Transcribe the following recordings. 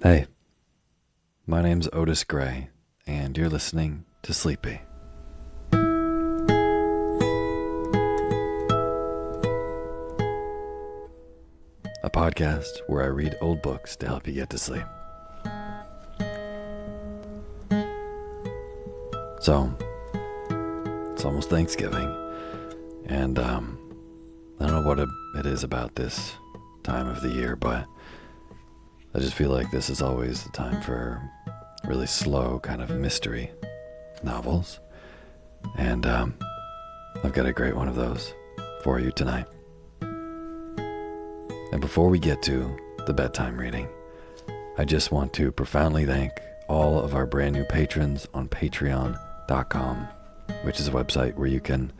Hey, my name's Otis Gray, and you're listening to Sleepy. A podcast where I read old books to help you get to sleep. So, it's almost Thanksgiving, and I don't know what it is about this time of the year, but I just feel like this is always the time for really slow kind of mystery novels. And I've got a great one of those for you tonight. And before we get to the bedtime reading, I just want to profoundly thank all of our brand new patrons on patreon.com, which is a website where you can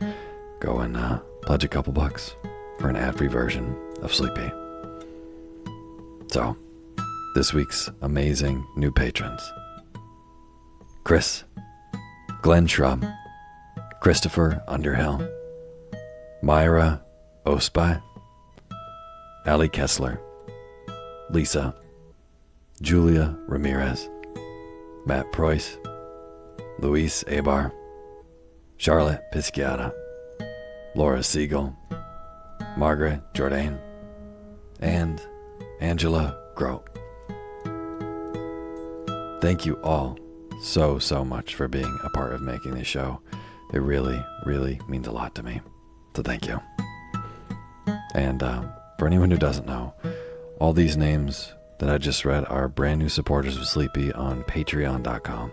go and pledge a couple bucks for an ad-free version of Sleepy. So, this week's amazing new patrons: Chris, Glenn Shrub, Christopher Underhill, Myra Ospy, Ali Kessler, Lisa, Julia Ramirez, Matt Preuss, Luis Abar, Charlotte Pisciata, Laura Siegel, Margaret Jourdain, and Angela Grote. Thank you all so much for being a part of making this show. It really means a lot to me. So thank you. And for anyone who doesn't know, all these names that I just read are brand new supporters of Sleepy on patreon.com,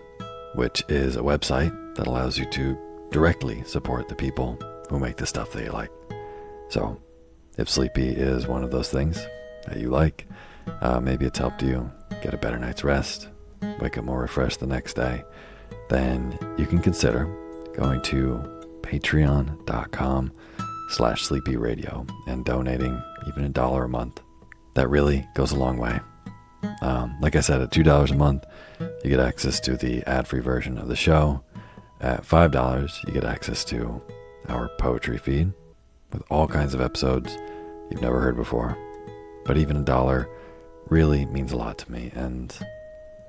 which is a website that allows you to directly support the people who make the stuff that you like. So if Sleepy is one of those things that you like, maybe it's helped you get a better night's rest, wake up more refreshed the next day, then you can consider going to patreon.com/sleepyradio and donating even $1 a month. That really goes a long way. Like I said, at $2 a month, you get access to the ad-free version of the show. At $5, you get access to our poetry feed with all kinds of episodes you've never heard before. But even $1 really means a lot to me, and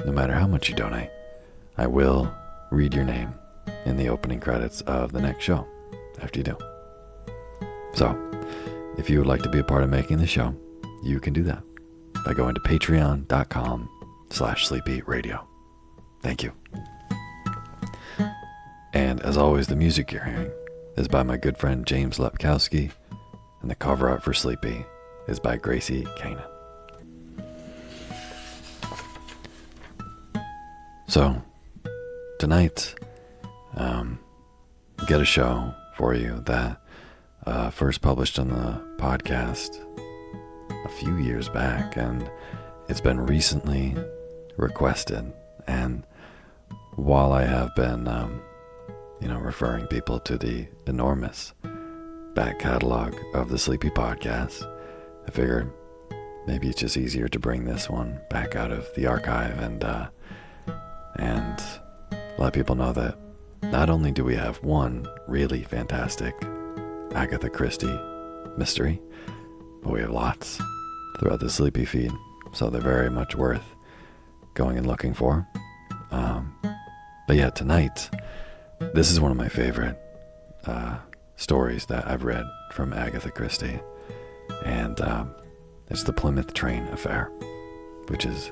no matter how much you donate, I will read your name in the opening credits of the next show after you do. So, if you would like to be a part of making the show, you can do that by going to patreon.com/sleepyradio. Thank you. And as always, the music you're hearing is by my good friend James Lepkowski, and the cover art for Sleepy is by Gracie Kanan. So, tonight, get a show for you that first published on the podcast a few years back, and it's been recently requested. And while I have been, referring people to the enormous back catalog of the Sleepy podcast, I figured maybe it's just easier to bring this one back out of the archive and let people know that not only do we have one really fantastic Agatha Christie mystery, but we have lots throughout the Sleepy feed, so they're very much worth going and looking for. But yeah, tonight, this is one of my favorite stories that I've read from Agatha Christie, and it's the Plymouth train affair, which is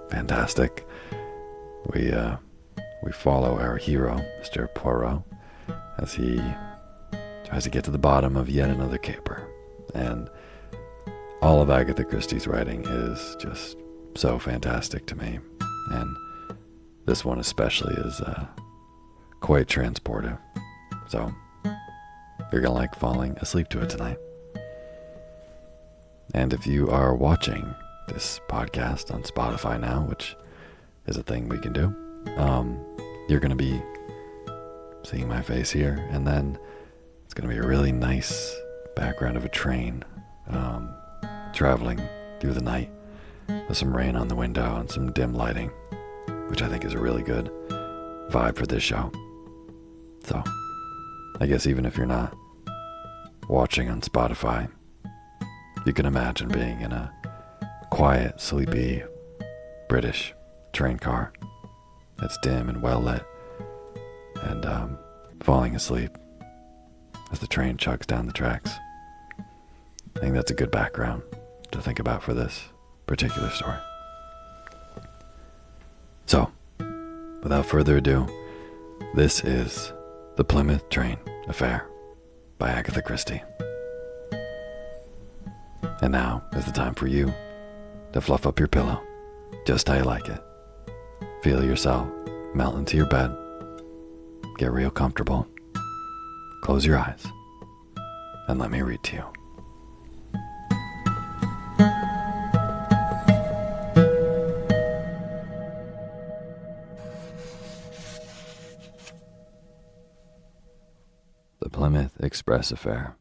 fantastic. We follow our hero, Mr. Poirot, as he tries to get to the bottom of yet another caper. And all of Agatha Christie's writing is just so fantastic to me. And this one especially is quite transportive. So you're going to like falling asleep to it tonight. And if you are watching this podcast on Spotify now, which is a thing we can do, you're going to be seeing my face here, and then it's going to be a really nice background of a train traveling through the night with some rain on the window and some dim lighting, which I think is a really good vibe for this show. So I guess even if you're not watching on Spotify, you can imagine being in a quiet, sleepy British train car. It's dim and well lit, and falling asleep as the train chugs down the tracks. I think that's a good background to think about for this particular story. So, without further ado, this is The Plymouth Train Affair by Agatha Christie. And now is the time for you to fluff up your pillow just how you like it. Feel yourself melt into your bed. Get real comfortable. Close your eyes and let me read to you. The Plymouth Express Affair.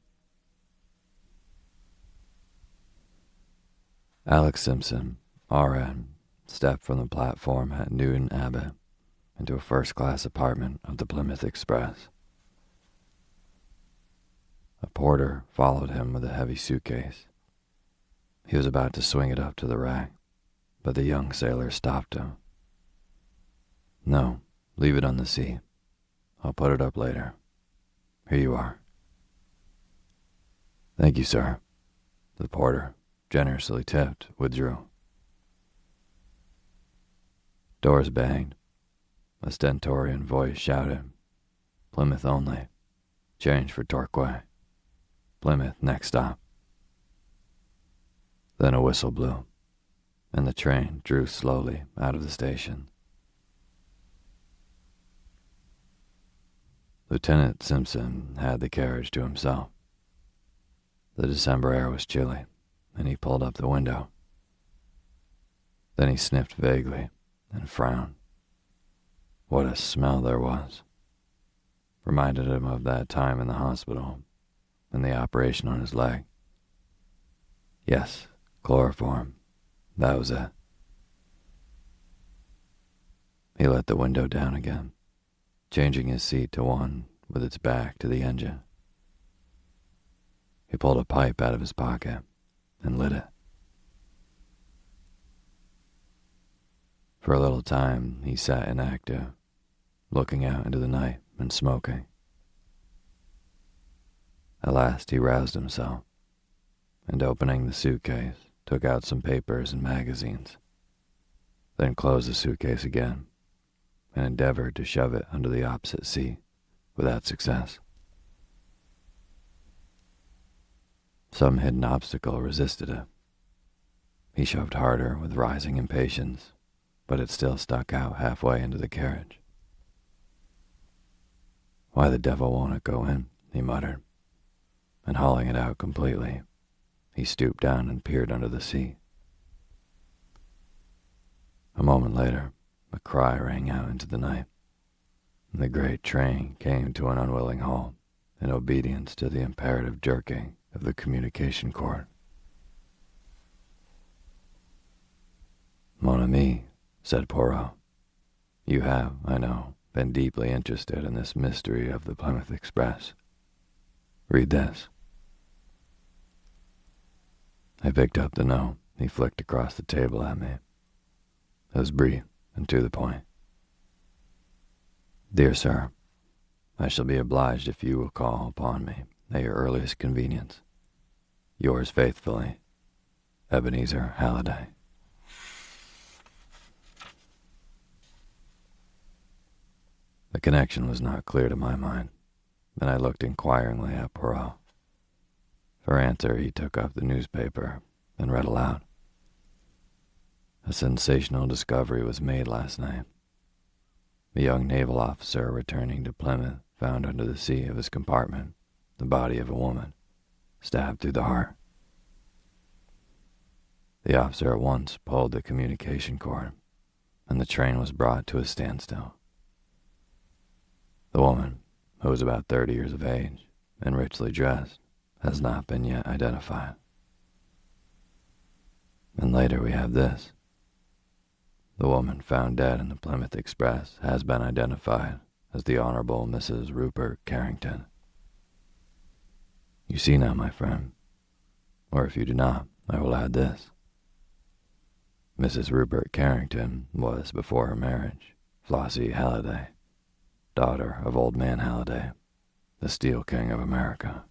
Alex Simpson, RN, stepped from the platform at Newton Abbot into a first-class apartment of the Plymouth Express. A porter followed him with a heavy suitcase. He was about to swing it up to the rack, but the young sailor stopped him. "No, leave it on the seat. I'll put it up later. Here you are." "Thank you, sir." The porter, generously tipped, withdrew. Doors banged. A stentorian voice shouted, "Plymouth only. Change for Torquay. Plymouth, next stop." Then a whistle blew, and the train drew slowly out of the station. Lieutenant Simpson had the carriage to himself. The December air was chilly, and he pulled up the window. Then he sniffed vaguely and frowned. What a smell there was. Reminded him of that time in the hospital and the operation on his leg. Yes, chloroform. That was it. He let the window down again, changing his seat to one with its back to the engine. He pulled a pipe out of his pocket and lit it. For a little time, he sat inactive, looking out into the night and smoking. At last, he roused himself, and opening the suitcase, took out some papers and magazines, then closed the suitcase again and endeavored to shove it under the opposite seat without success. Some hidden obstacle resisted it. He shoved harder with rising impatience, but it still stuck out halfway into the carriage. "Why the devil won't it go in?" he muttered, and hauling it out completely, he stooped down and peered under the seat. A moment later, a cry rang out into the night, and the great train came to an unwilling halt in obedience to the imperative jerking of the communication cord. "Mon ami," said Poirot, "you have, I know, been deeply interested in this mystery of the Plymouth Express. Read this." I picked up the note he flicked across the table at me. It was brief and to the point. "Dear sir, I shall be obliged if you will call upon me at your earliest convenience. Yours faithfully, Ebenezer Halliday." The connection was not clear to my mind, and I looked inquiringly at Poirot. For answer, he took up the newspaper and read aloud. "A sensational discovery was made last night. A young naval officer returning to Plymouth found under the seat of his compartment the body of a woman, stabbed through the heart. The officer at once pulled the communication cord, and the train was brought to a standstill. The woman, who was about 30 years of age and richly dressed, has not been yet identified. And later we have this. The woman found dead in the Plymouth Express has been identified as the Honorable Mrs. Rupert Carrington. You see now, my friend, or if you do not, I will add this. Mrs. Rupert Carrington was, before her marriage, Flossie Halliday, daughter of Old Man Halliday, the Steel King of America.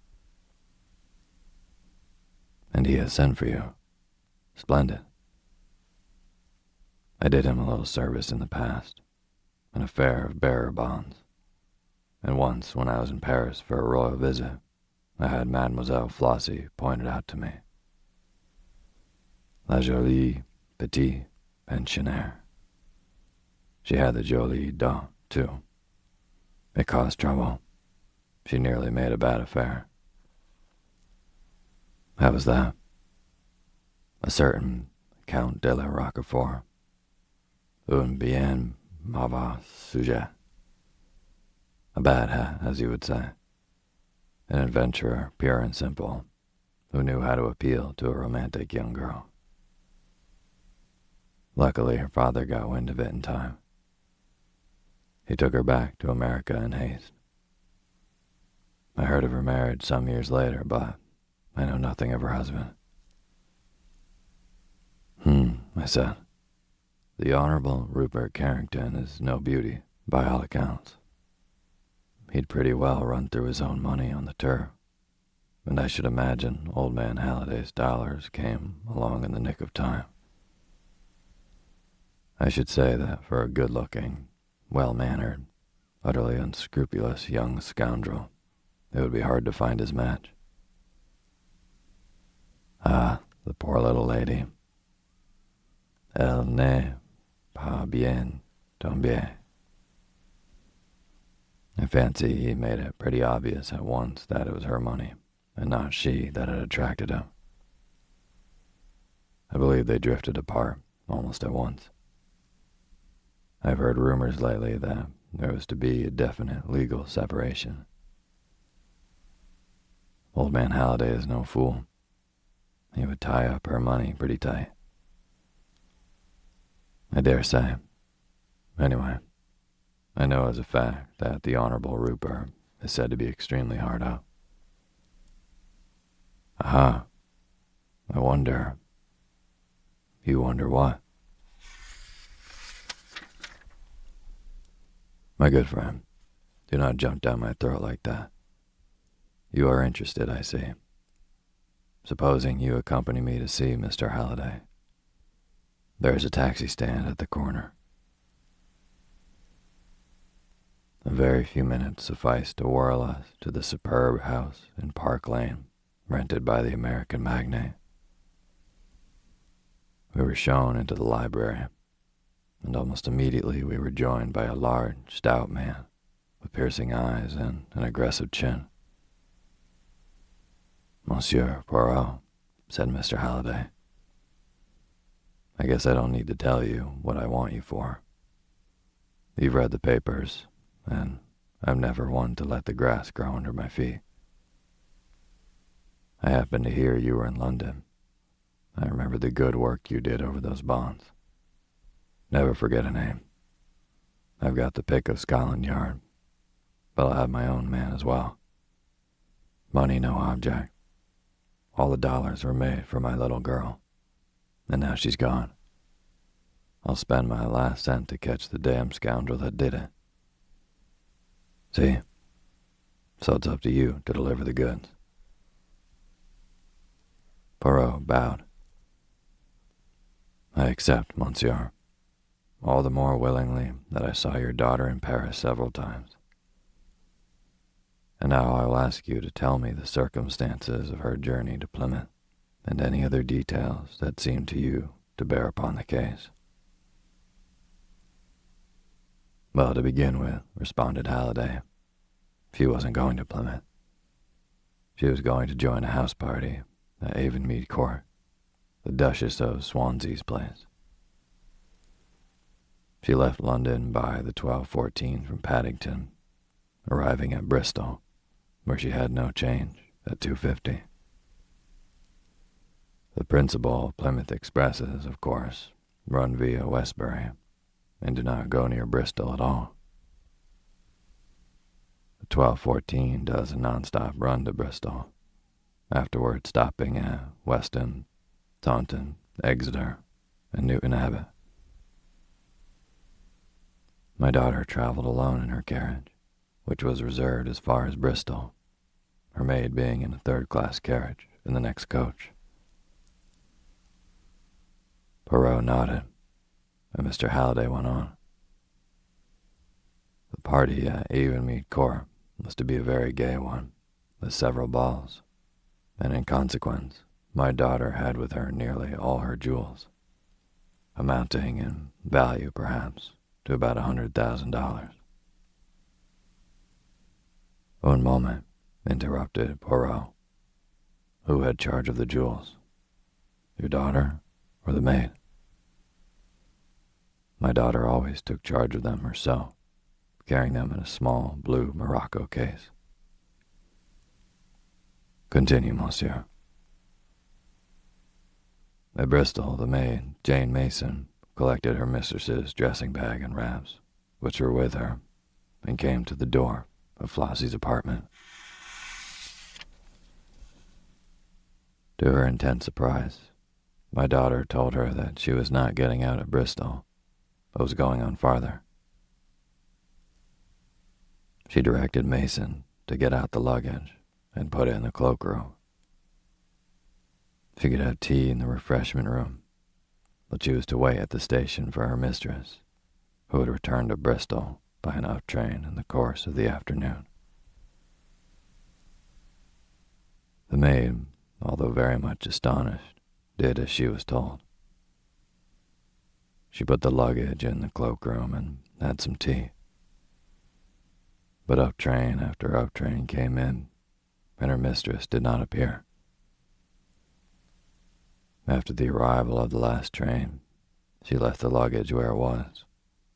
And he has sent for you. Splendid. I did him a little service in the past, an affair of bearer bonds, and once when I was in Paris for a royal visit, I had Mademoiselle Flossie pointed out to me. La jolie petite pensionnaire. She had the jolie dent, too. It caused trouble. She nearly made a bad affair. How was that? A certain Count de la Roquefort, un bien mauvais sujet. A bad hat, as you would say. An adventurer, pure and simple, who knew how to appeal to a romantic young girl. Luckily, her father got wind of it in time. He took her back to America in haste. I heard of her marriage some years later, but I know nothing of her husband. I said. The Honorable Rupert Carrington is no beauty, by all accounts. He'd pretty well run through his own money on the turf, and I should imagine Old Man Halliday's dollars came along in the nick of time. I should say that for a good-looking, well-mannered, utterly unscrupulous young scoundrel, it would be hard to find his match. Ah, the poor little lady. Elle n'est pas bien tombée. I fancy he made it pretty obvious at once that it was her money, and not she, that had attracted him. I believe they drifted apart almost at once. I've heard rumors lately that there was to be a definite legal separation. Old Man Halliday is no fool. He would tie up her money pretty tight. I dare say. Anyway, I know as a fact that the Honorable Rupert is said to be extremely hard up. Aha. I wonder. You wonder what? My good friend, do not jump down my throat like that. You are interested, I see. Supposing you accompany me to see Mr. Halliday. There is a taxi stand at the corner. A very few minutes sufficed to whirl us to the superb house in Park Lane, rented by the American magnate. We were shown into the library, and almost immediately we were joined by a large, stout man with piercing eyes and an aggressive chin. Monsieur Poirot, said Mr. Halliday. I guess I don't need to tell you what I want you for. You've read the papers, and I'm never one to let the grass grow under my feet. I happened to hear you were in London. I remember the good work you did over those bonds. Never forget a name. I've got the pick of Scotland Yard, but I'll have my own man as well. Money no object. All the dollars were made for my little girl, and now she's gone. I'll spend my last cent to catch the damn scoundrel that did it. See? So it's up to you to deliver the goods. Poirot bowed. I accept, monsieur, all the more willingly that I saw your daughter in Paris several times. And now I will ask you to tell me the circumstances of her journey to Plymouth, and any other details that seem to you to bear upon the case. Well, to begin with, responded Halliday, she wasn't going to Plymouth. She was going to join a house party at Avonmead Court, the Duchess of Swansea's place. She left London by the 12:14 from Paddington, arriving at Bristol, where she had no change, at 2:50. The principal Plymouth expresses, of course, run via Westbury, and do not go near Bristol at all. The 12:14 does a non-stop run to Bristol, afterward stopping at Weston, Taunton, Exeter, and Newton Abbot. My daughter traveled alone in her carriage, which was reserved as far as Bristol, her maid being in a third-class carriage in the next coach. Poirot nodded, and Mr. Halliday went on. The party at Avonmead Court was to be a very gay one, with several balls, and in consequence, my daughter had with her nearly all her jewels, amounting in value, perhaps, to about $100,000. "Un moment," interrupted Poirot. "Who had charge of the jewels? Your daughter or the maid?" "My daughter always took charge of them herself, carrying them in a small blue morocco case." "Continue, monsieur." "At Bristol, the maid, Jane Mason, collected her mistress's dressing bag and wraps, which were with her, and came to the door of Flossie's apartment. To her intense surprise, my daughter told her that she was not getting out at Bristol, but was going on farther. She directed Mason to get out the luggage and put it in the cloakroom. She could have tea in the refreshment room, but she was to wait at the station for her mistress, who would return to Bristol by an up train in the course of the afternoon. The maid, although very much astonished, did as she was told. She put the luggage in the cloakroom and had some tea. But up train after up train came in, and her mistress did not appear. After the arrival of the last train, she left the luggage where it was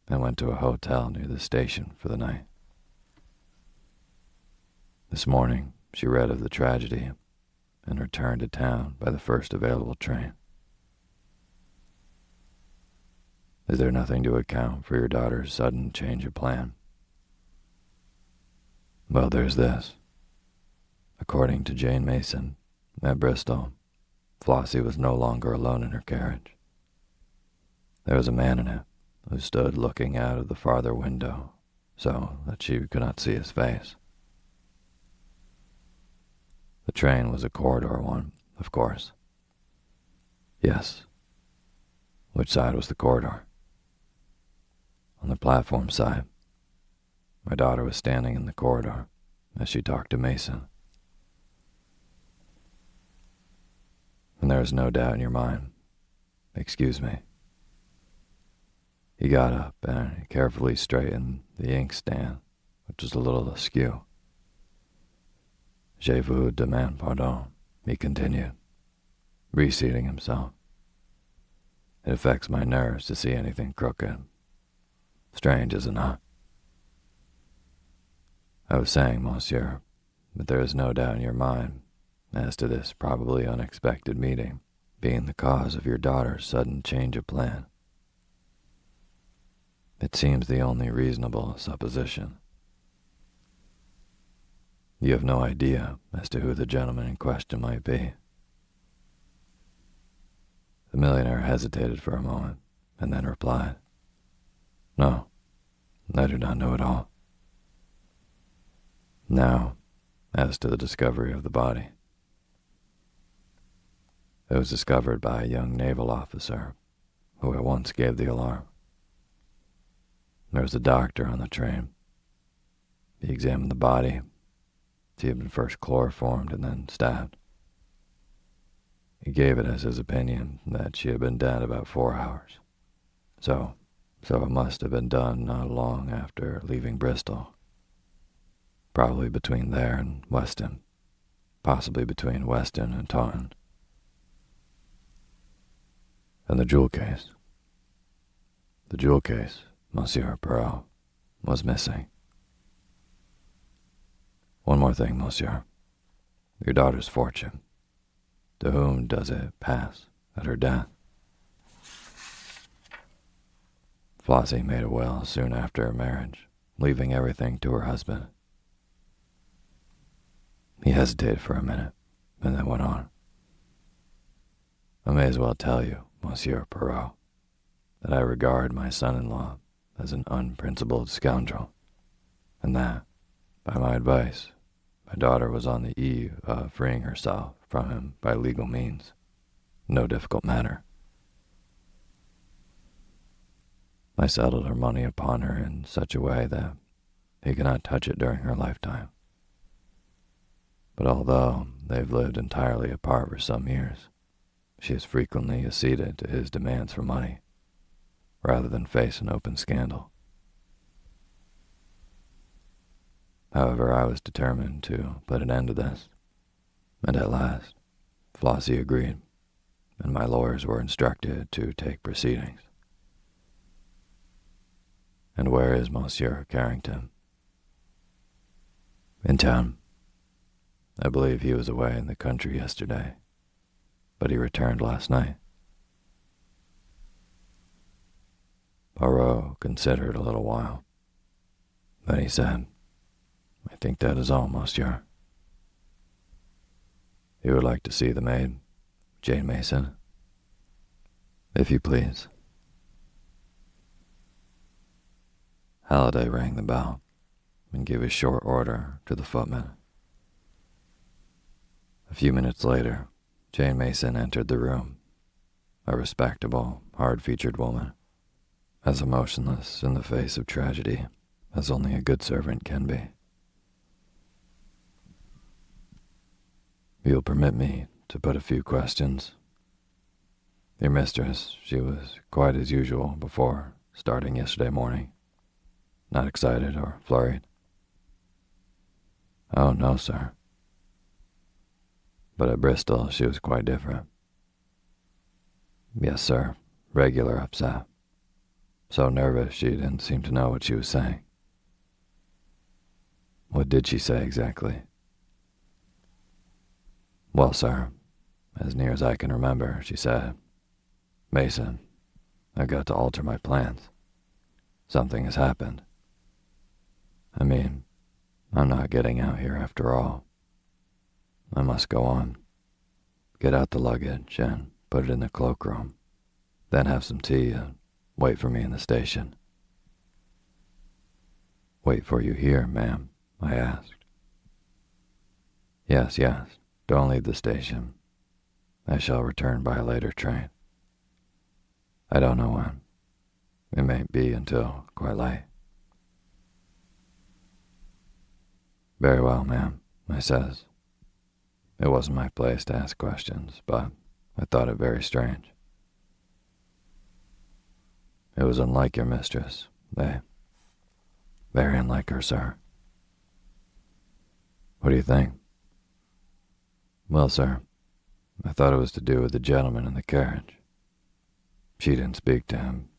and went to a hotel near the station for the night. This morning, she read of the tragedy and returned to town by the first available train. Is there nothing to account for your daughter's sudden change of plan? Well, there's this. According to Jane Mason, at Bristol, Flossie was no longer alone in her carriage. There was a man in it who stood looking out of the farther window so that she could not see his face. The train was a corridor one, of course. Yes. Which side was the corridor? On the platform side. My daughter was standing in the corridor as she talked to Mason. And there is no doubt in your mind. Excuse me. He got up and carefully straightened the inkstand, which was a little askew. Je vous demande pardon, he continued, reseating himself. It affects my nerves to see anything crooked. Strange, is it not? I was saying, monsieur, that there is no doubt in your mind as to this probably unexpected meeting being the cause of your daughter's sudden change of plan. It seems the only reasonable supposition. You have no idea as to who the gentleman in question might be. The millionaire hesitated for a moment and then replied, No, I do not know at all. Now, as to the discovery of the body. It was discovered by a young naval officer who at once gave the alarm. There was a doctor on the train. He examined the body. She had been first chloroformed and then stabbed. He gave it as his opinion that she had been dead about 4 hours. So it must have been done not long after leaving Bristol. Probably between there and Weston. Possibly between Weston and Taunton. And the jewel case. The jewel case, Monsieur Poirot, was missing. One more thing, monsieur. Your daughter's fortune. To whom does it pass at her death? Flossie made a will soon after her marriage, leaving everything to her husband. He hesitated for a minute, and then went on. I may as well tell you, Monsieur Poirot, that I regard my son-in-law as an unprincipled scoundrel, and that, by my advice, my daughter was on the eve of freeing herself from him by legal means. No difficult matter. I settled her money upon her in such a way that he cannot touch it during her lifetime. But although they've lived entirely apart for some years, she has frequently acceded to his demands for money, rather than face an open scandal. However, I was determined to put an end to this, and at last Flossie agreed, and my lawyers were instructed to take proceedings. And where is Monsieur Carrington? In town. I believe he was away in the country yesterday, but he returned last night. Poirot considered a little while. Then he said, "I think that is all, monsieur." "You would like to see the maid, Jane Mason?" "If you please." Halliday rang the bell and gave a short order to the footman. A few minutes later, Jane Mason entered the room, a respectable, hard-featured woman, as emotionless in the face of tragedy as only a good servant can be. "You'll permit me to put a few questions? Your mistress, she was quite as usual before starting yesterday morning. Not excited or flurried?" "Oh, no, sir." "But at Bristol she was quite different?" "Yes, sir. Regular upset. So nervous she didn't seem to know what she was saying." "What did she say exactly?" "Well, sir, as near as I can remember, she said, 'Mason, I've got to alter my plans. Something has happened. I mean, I'm not getting out here after all. I must go on. Get out the luggage and put it in the cloakroom. Then have some tea and wait for me in the station." "Wait for you here, ma'am?" I asked. Yes. Don't leave the station. I shall return by a later train. I don't know when. It may be until quite late." "Very well, ma'am," I says. It wasn't my place to ask questions, but I thought it very strange. "It was unlike your mistress, very unlike her, sir." "What do you think?" "Well, sir, I thought it was to do with the gentleman in the carriage. She didn't speak to him,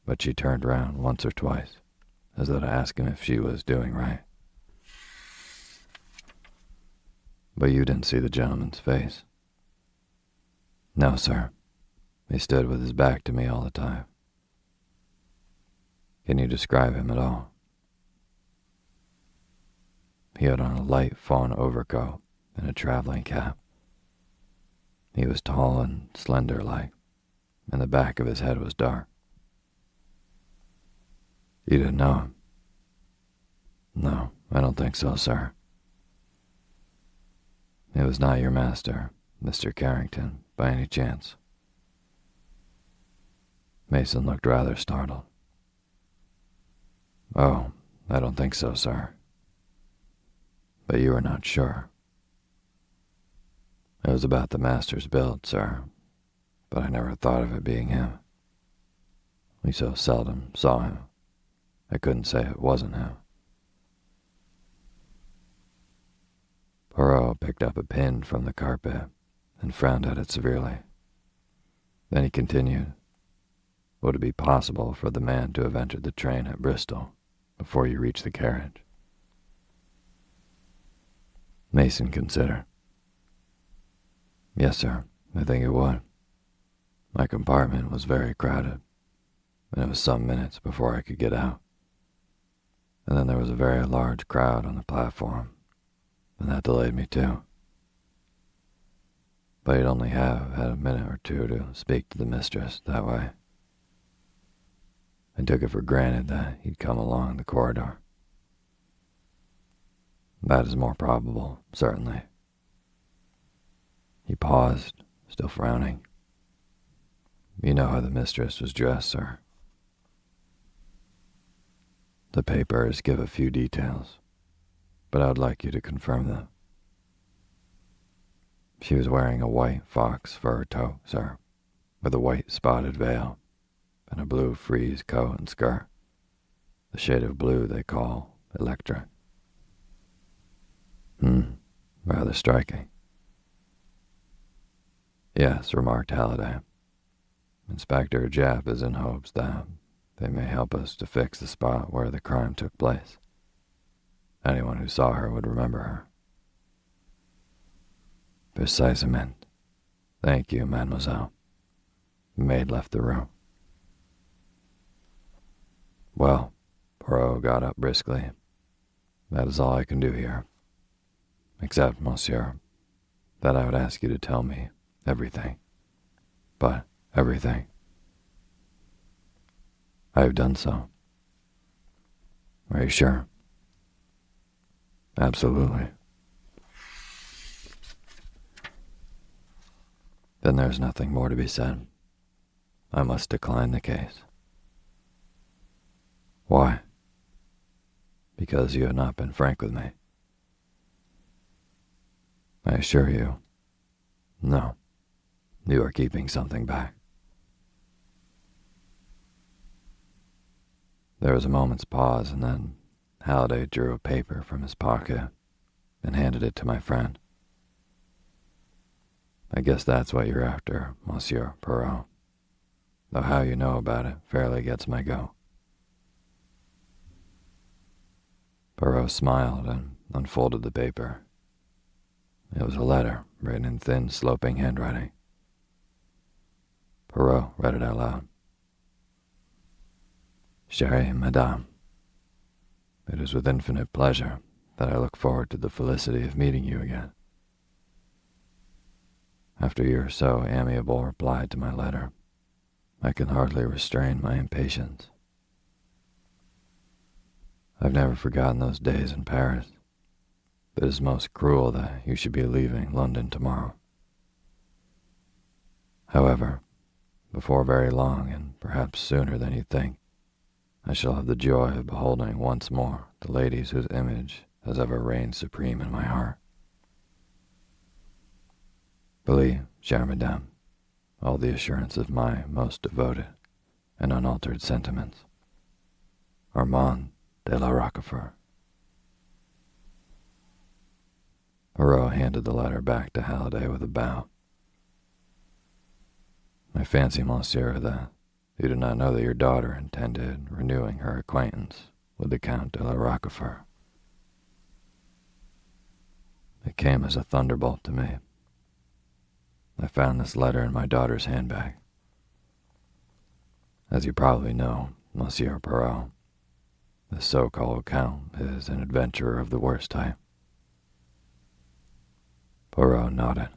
but she turned round once or twice, as though to ask him if she was doing right." "But you didn't see the gentleman's face?" "No, sir. He stood with his back to me all the time." "Can you describe him at all?" "He had on a light fawn overcoat and a traveling cap. He was tall and slender-like, and the back of his head was dark." "You didn't know him?" "No, I don't think so, sir." "It was not your master, Mr. Carrington, by any chance?" Mason looked rather startled. "Oh, I don't think so, sir." "But you are not sure?" "It was about the master's build, sir, but I never thought of it being him. We so seldom saw him, I couldn't say it wasn't him." Poirot picked up a pin from the carpet and frowned at it severely. Then he continued, "Would it be possible for the man to have entered the train at Bristol before you reached the carriage?" Mason considered. "Yes, sir, I think it would. My compartment was very crowded, and it was some minutes before I could get out. And then there was a very large crowd on the platform, and that delayed me too. But he'd only have had a minute or two to speak to the mistress that way." I took it for granted that he'd come along the corridor. That is more probable, certainly. He paused, still frowning. You know how the mistress was dressed, sir. The papers give a few details, but I would like you to confirm them. She was wearing a white fox fur toque, sir, with a white spotted veil, and a blue frieze coat and skirt, the shade of blue they call electric. Rather striking. Yes, remarked Halliday. Inspector Japp is in hopes that they may help us to fix the spot where the crime took place. Anyone who saw her would remember her. Precisamente. Thank you, mademoiselle. The maid left the room. Well, Poirot got up briskly. That is all I can do here. Except, monsieur, that I would ask you to tell me everything. But everything. I have done so. Are you sure? Absolutely. Then there's nothing more to be said. I must decline the case. Why? Because you have not been frank with me. I assure you, no, you are keeping something back. There was a moment's pause, and then Halliday drew a paper from his pocket and handed it to my friend. I guess that's what you're after, Monsieur Poirot, though how you know about it fairly gets my goat. Poirot smiled and unfolded the paper. It was a letter written in thin, sloping handwriting. Poirot read it out loud. Chère Madame, it is with infinite pleasure that I look forward to the felicity of meeting you again. After your so amiable reply to my letter, I can hardly restrain my impatience. I've never forgotten those days in Paris. It is most cruel that you should be leaving London tomorrow. However, before very long, and perhaps sooner than you think, I shall have the joy of beholding once more the ladies whose image has ever reigned supreme in my heart. Believe, chère madame, all the assurance of my most devoted and unaltered sentiments. Armand de la Rochefort. Poirot handed the letter back to Halliday with a bow. I fancy, monsieur, that you did not know that your daughter intended renewing her acquaintance with the Count de la Rochefort. It came as a thunderbolt to me. I found this letter in my daughter's handbag. As you probably know, Monsieur Poirot, the so-called Count is an adventurer of the worst type. Poirot nodded.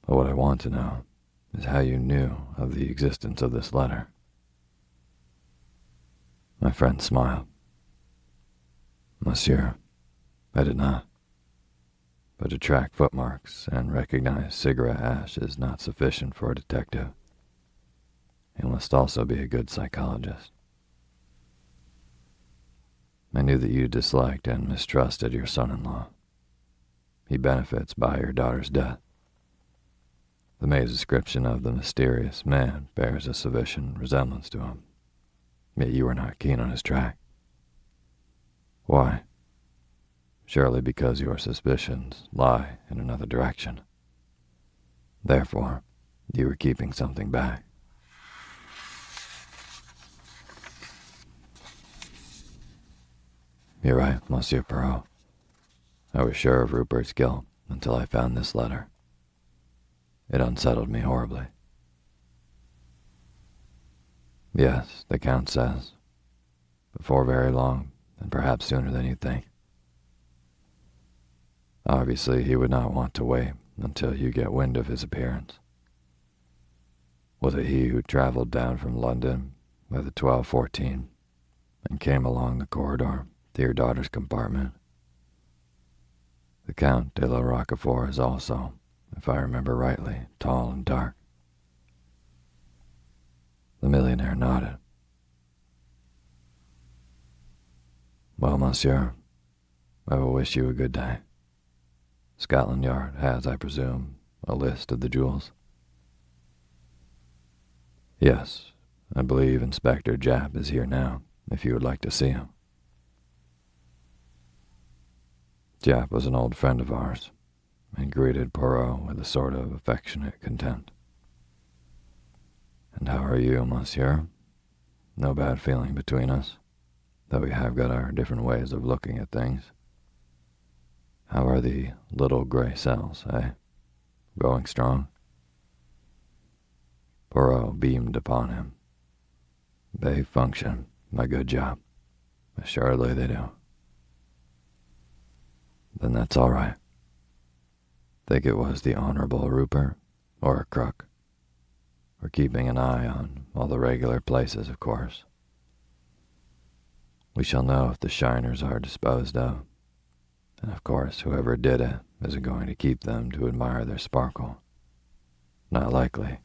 But what I want to know is how you knew of the existence of this letter. My friend smiled. Monsieur, I did not. But to track footmarks and recognize cigarette ash is not sufficient for a detective. He must also be a good psychologist. I knew that you disliked and mistrusted your son-in-law. He benefits by your daughter's death. The maid's description of the mysterious man bears a sufficient resemblance to him. Yet you are not keen on his track. Why? Surely because your suspicions lie in another direction. Therefore, you are keeping something back. You're right, Monsieur Poirot. I was sure of Rupert's guilt until I found this letter. It unsettled me horribly. Yes, the Count says, before very long, and perhaps sooner than you think. Obviously, he would not want to wait until you get wind of his appearance. Was it he who traveled down from London by the 12:14 and came along the corridor to your daughter's compartment? The Count de la Rochefort is also, if I remember rightly, tall and dark. The millionaire nodded. Well, monsieur, I will wish you a good day. Scotland Yard has, I presume, a list of the jewels? Yes, I believe Inspector Japp is here now, if you would like to see him. Japp was an old friend of ours, and greeted Poirot with a sort of affectionate contempt. And how are you, monsieur? No bad feeling between us, though we have got our different ways of looking at things. How are the little gray cells, eh? Going strong? Poirot beamed upon him. They function, my good Japp. Assuredly they do. Then that's all right. Think it was the Honorable Rupert, or a crook? We're keeping an eye on all the regular places, of course. We shall know if the shiners are disposed of, and of course whoever did it isn't going to keep them to admire their sparkle. Not likely.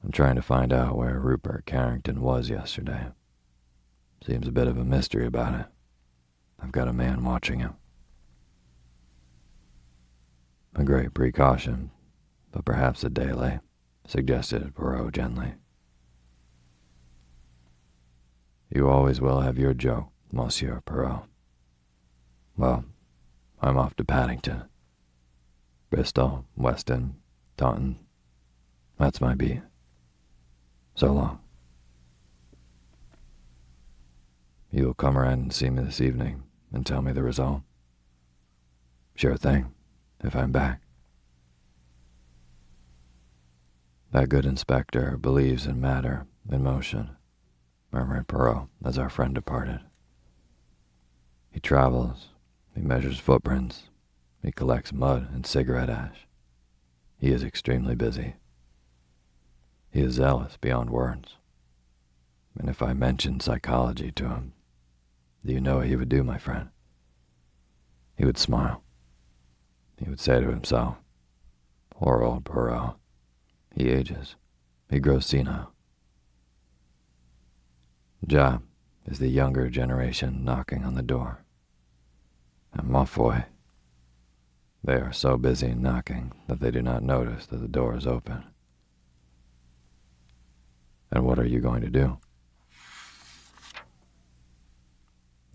I'm trying to find out where Rupert Carrington was yesterday. Seems a bit of a mystery about it. I've got a man watching him. A great precaution, but perhaps a delay, suggested Poirot gently. You always will have your joke, Monsieur Poirot. Well, I'm off to Paddington. Bristol, Weston, Taunton. That's my beat. So long. You will come around and see me this evening and tell me the result? Sure thing, if I'm back. That good inspector believes in matter in motion, murmured Poirot as our friend departed. He travels, he measures footprints, he collects mud and cigarette ash. He is extremely busy. He is zealous beyond words. And if I mentioned psychology to him, do you know what he would do, my friend? He would smile. He would say to himself, poor old Poirot. He ages. He grows senile. Japp is the younger generation knocking on the door. And ma foi, they are so busy knocking that they do not notice that the door is open. And what are you going to do?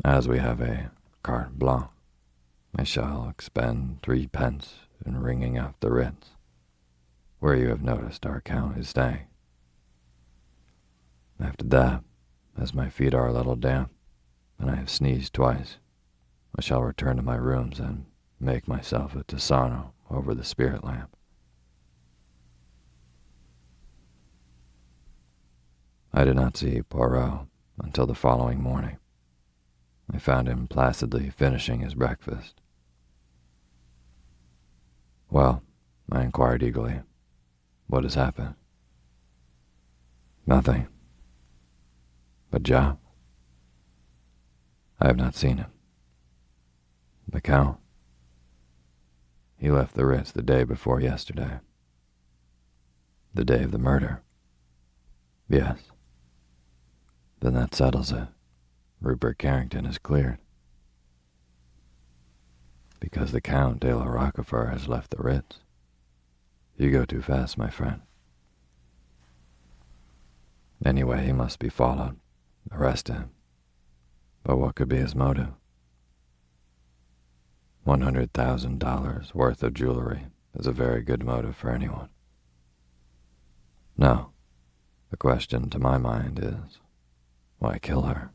As we have a carte blanche, I shall expend 3 pence in ringing up the Ritz, where you have noticed our Count is staying. After that, as my feet are a little damp, and I have sneezed twice, I shall return to my rooms and make myself a tisano over the spirit lamp. I did not see Poirot until the following morning. I found him placidly finishing his breakfast. Well, I inquired eagerly, what has happened? Nothing. But Japp? I have not seen him. The Count? He left the Ritz the day before yesterday. The day of the murder? Yes. Then that settles it. Rupert Carrington is cleared. Because the Count de la Rochefort has left the Ritz. You go too fast, my friend. Anyway, he must be followed. Arrest him. But what could be his motive? $100,000 worth of jewelry is a very good motive for anyone. No. The question to my mind is, why kill her?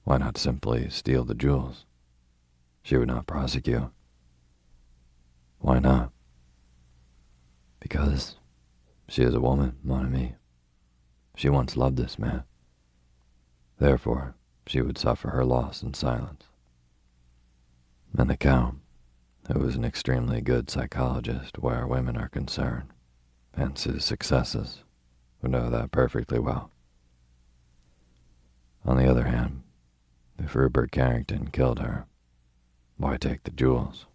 Why not simply steal the jewels? She would not prosecute. Why not? Because she is a woman, mon ami. She once loved this man. Therefore, she would suffer her loss in silence. And the Count, who is an extremely good psychologist where women are concerned, hence his successes, who know that perfectly well. On the other hand, if Rupert Carrington killed her, why take the jewels,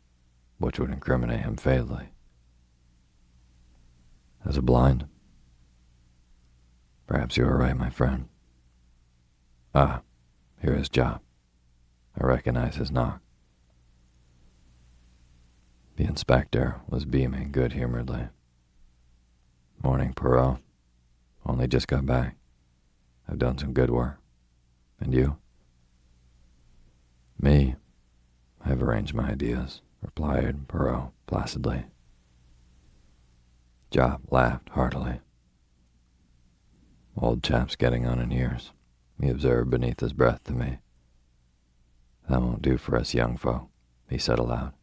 which would incriminate him fatally? As a blind? Perhaps you are right, my friend. Ah, here is Job. I recognize his knock. The inspector was beaming good-humoredly. Morning, Poirot. Only just got back. I've done some good work. And you? Me? I've arranged my ideas, replied Poirot placidly. Job laughed heartily. Old chap's getting on in years, he observed beneath his breath to me. That won't do for us young folk, he said aloud.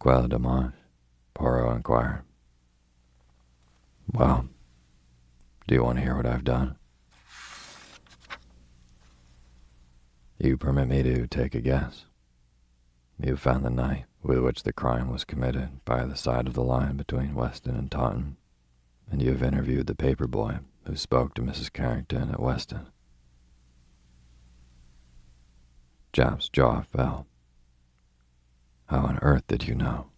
Quoi de dommage? Poirot inquired. Well, do you want to hear what I've done? You permit me to take a guess. You found the knife with which the crime was committed by the side of the line between Weston and Taunton, and you have interviewed the paper boy who spoke to Mrs. Carrington at Weston. Job's jaw fell. How on earth did you know?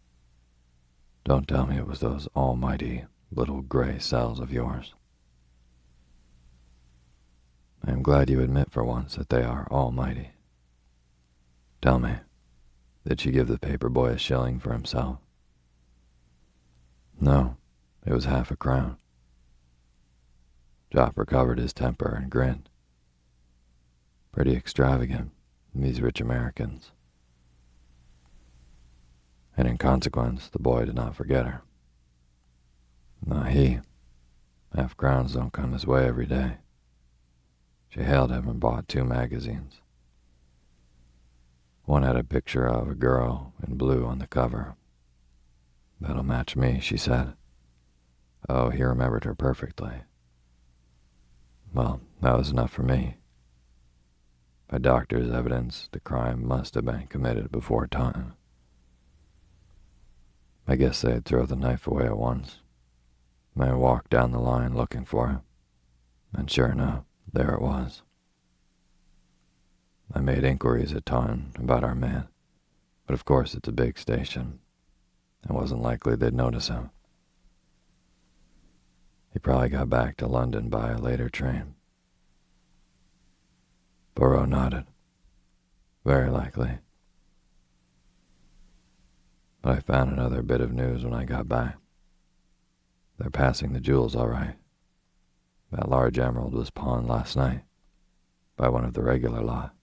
Don't tell me it was those almighty little gray cells of yours. I am glad you admit for once that they are almighty. Tell me, did she give the paper boy a shilling for himself? No, it was half a crown. Job recovered his temper and grinned. Pretty extravagant, these rich Americans. And in consequence, the boy did not forget her. Not he. Half-crowns don't come his way every day. She hailed him and bought 2 magazines. One had a picture of a girl in blue on the cover. That'll match me, she said. Oh, he remembered her perfectly. Well, that was enough for me. By doctor's evidence, the crime must have been committed before time. I guess they'd throw the knife away at once. I walked down the line looking for it, and sure enough, there it was. I made inquiries at Taunton about our man, but of course it's a big station. It wasn't likely they'd notice him. He probably got back to London by a later train. Poirot nodded. Very likely. But I found another bit of news when I got back. They're passing the jewels all right. That large emerald was pawned last night by one of the regular lot.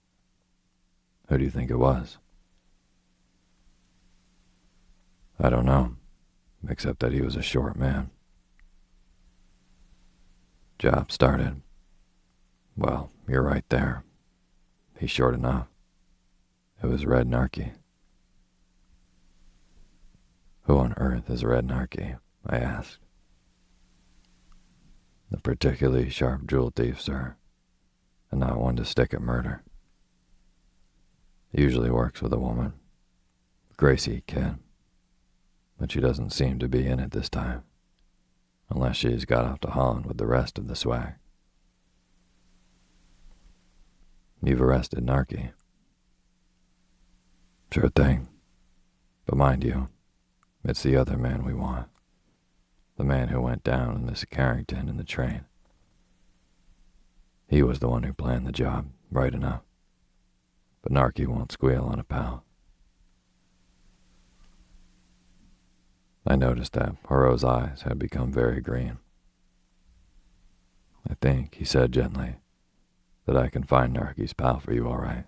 Who do you think it was? I don't know, except that he was a short man. Job started. Well, you're right there. He's short enough. It was Red Narky. Who on earth is Red Narky? I asked. A particularly sharp jewel thief, sir, and not one to stick at murder. He usually works with a woman, Gracie kid, but she doesn't seem to be in it this time, unless she's got off to Holland with the rest of the swag. You've arrested Narky. Sure thing, but mind you, it's the other man we want. The man who went down with Miss Carrington in the train. He was the one who planned the job, right enough. But Narky won't squeal on a pal. I noticed that Poirot's eyes had become very green. I think, he said gently, that I can find Narky's pal for you all right.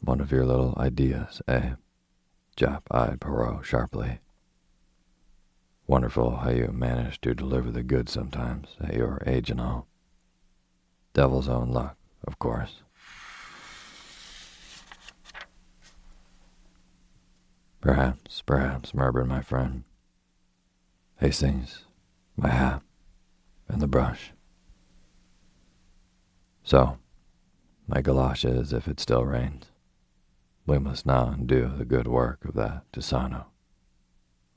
One of your little ideas, eh? Jap eyed Poirot sharply. Wonderful how you manage to deliver the goods sometimes, at your age and all. Devil's own luck, of course. Perhaps, murmured my friend. Hastings, my hat, and the brush. So, my galoshes if it still rains. We must now undo the good work of that Tisano.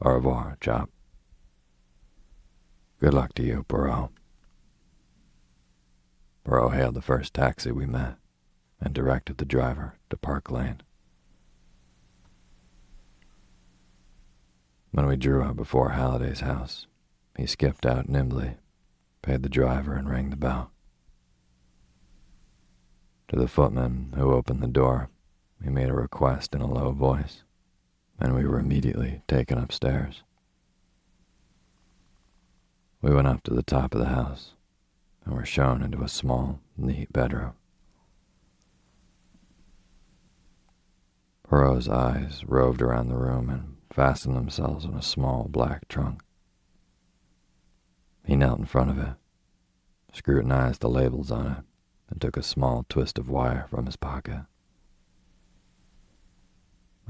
Au revoir, chap. Good luck to you, Poirot. Poirot hailed the first taxi we met and directed the driver to Park Lane. When we drew up before Halliday's house, he skipped out nimbly, paid the driver, and rang the bell. To the footman who opened the door, he made a request in a low voice, and we were immediately taken upstairs. We went up to the top of the house and were shown into a small, neat bedroom. Poirot's eyes roved around the room and fastened themselves on a small black trunk. He knelt in front of it, scrutinized the labels on it, and took a small twist of wire from his pocket.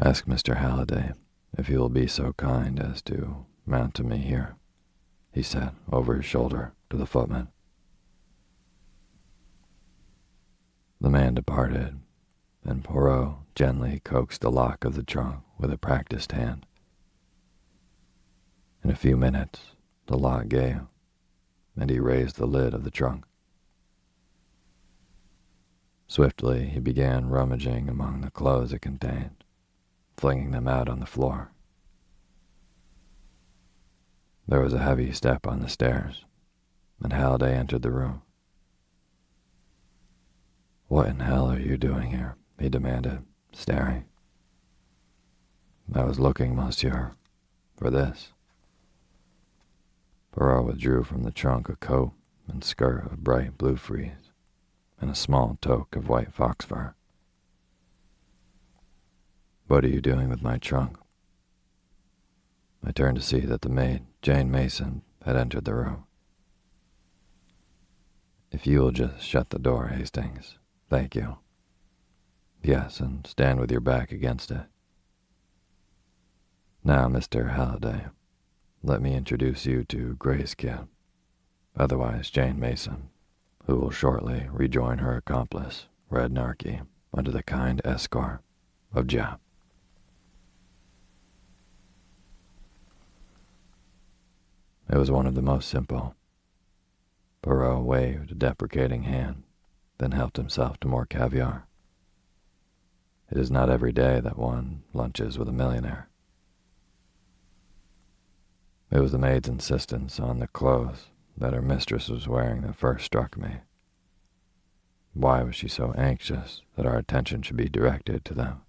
"Ask Mr. Halliday if he will be so kind as to mount to me here," he said over his shoulder to the footman. The man departed, and Poirot gently coaxed the lock of the trunk with a practiced hand. In a few minutes, the lock gave, and he raised the lid of the trunk. Swiftly, he began rummaging among the clothes it contained, flinging them out on the floor. There was a heavy step on the stairs, and Halliday entered the room. "What in hell are you doing here?" he demanded, staring. "I was looking, monsieur, for this." Poirot withdrew from the trunk a coat and skirt of bright blue frieze and a small toque of white fox fur. "What are you doing with my trunk?" I turned to see that the maid, Jane Mason, had entered the room. "If you will just shut the door, Hastings. Thank you. Yes, and stand with your back against it. Now, Mr. Halliday, let me introduce you to Grace Kidd, otherwise Jane Mason, who will shortly rejoin her accomplice, Red Narky, under the kind escort of Jap." It was one of the most simple. Poirot waved a deprecating hand, then helped himself to more caviar. It is not every day that one lunches with a millionaire. It was the maid's insistence on the clothes that her mistress was wearing that first struck me. Why was she so anxious that our attention should be directed to them?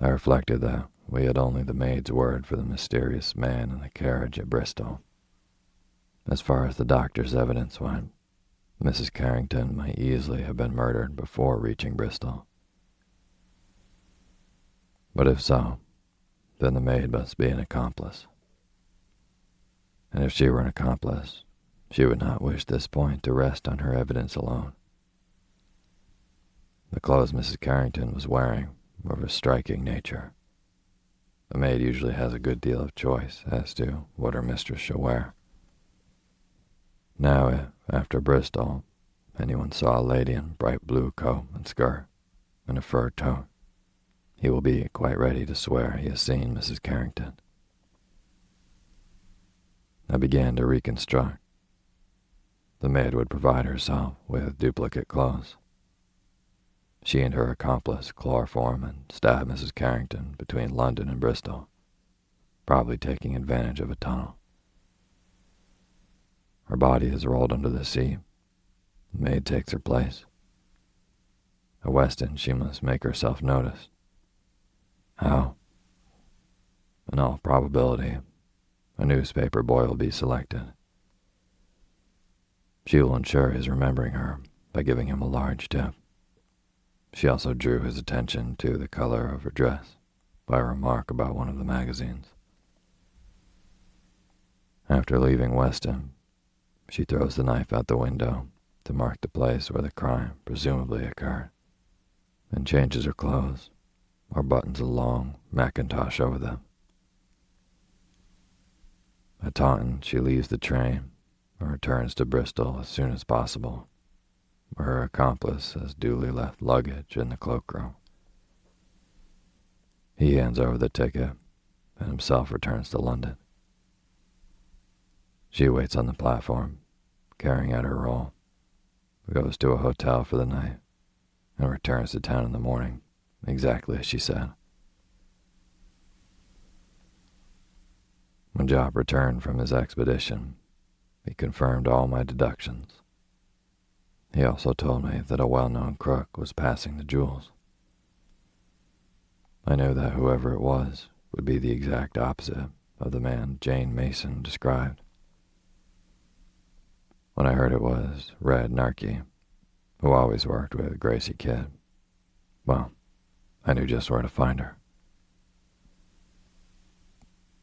I reflected that we had only the maid's word for the mysterious man in the carriage at Bristol. As far as the doctor's evidence went, Mrs. Carrington might easily have been murdered before reaching Bristol. But if so, then the maid must be an accomplice. And if she were an accomplice, she would not wish this point to rest on her evidence alone. The clothes Mrs. Carrington was wearing were of a striking nature. A maid usually has a good deal of choice as to what her mistress shall wear. Now, if, after Bristol, anyone saw a lady in bright blue coat and skirt and a fur toque, he will be quite ready to swear he has seen Mrs. Carrington. I began to reconstruct. The maid would provide herself with duplicate clothes. She and her accomplice chloroform and stab Mrs. Carrington between London and Bristol, probably taking advantage of a tunnel. Her body is rolled under the seat. The maid takes her place. At Weston, she must make herself noticed. How? In all probability, a newspaper boy will be selected. She will ensure his remembering her by giving him a large tip. She also drew his attention to the color of her dress by a remark about one of the magazines. After leaving Weston, she throws the knife out the window to mark the place where the crime presumably occurred, and changes her clothes or buttons a long mackintosh over them. At Taunton, she leaves the train and returns to Bristol as soon as possible, where her accomplice has duly left luggage in the cloakroom. He hands over the ticket and himself returns to London. She waits on the platform, carrying out her role, goes to a hotel for the night, and returns to town in the morning, exactly as she said. When Job returned from his expedition, he confirmed all my deductions. He also told me that a well-known crook was passing the jewels. I knew that whoever it was would be the exact opposite of the man Jane Mason described. When I heard it was Red Narky, who always worked with Gracie Kidd, well, I knew just where to find her.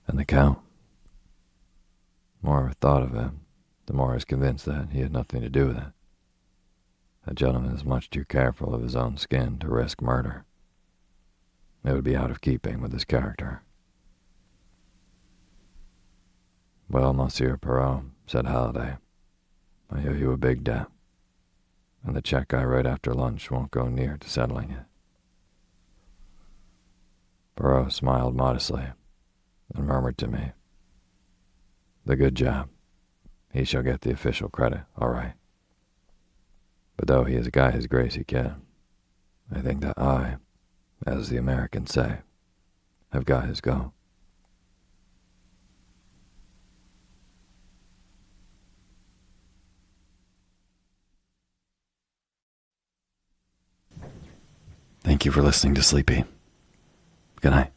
And the Count? The more I thought of it, the more I was convinced that he had nothing to do with it. That gentleman is much too careful of his own skin to risk murder. It would be out of keeping with his character. Well, Monsieur Perrault, said Halliday, I owe you a big debt, and the check I write after lunch won't go near to settling it. Perrault smiled modestly and murmured to me, the good job. He shall get the official credit, all right. But though he has got his Gracie Kidd, I think that I, as the Americans say, have got his go. Thank you for listening to Sleepy. Good night.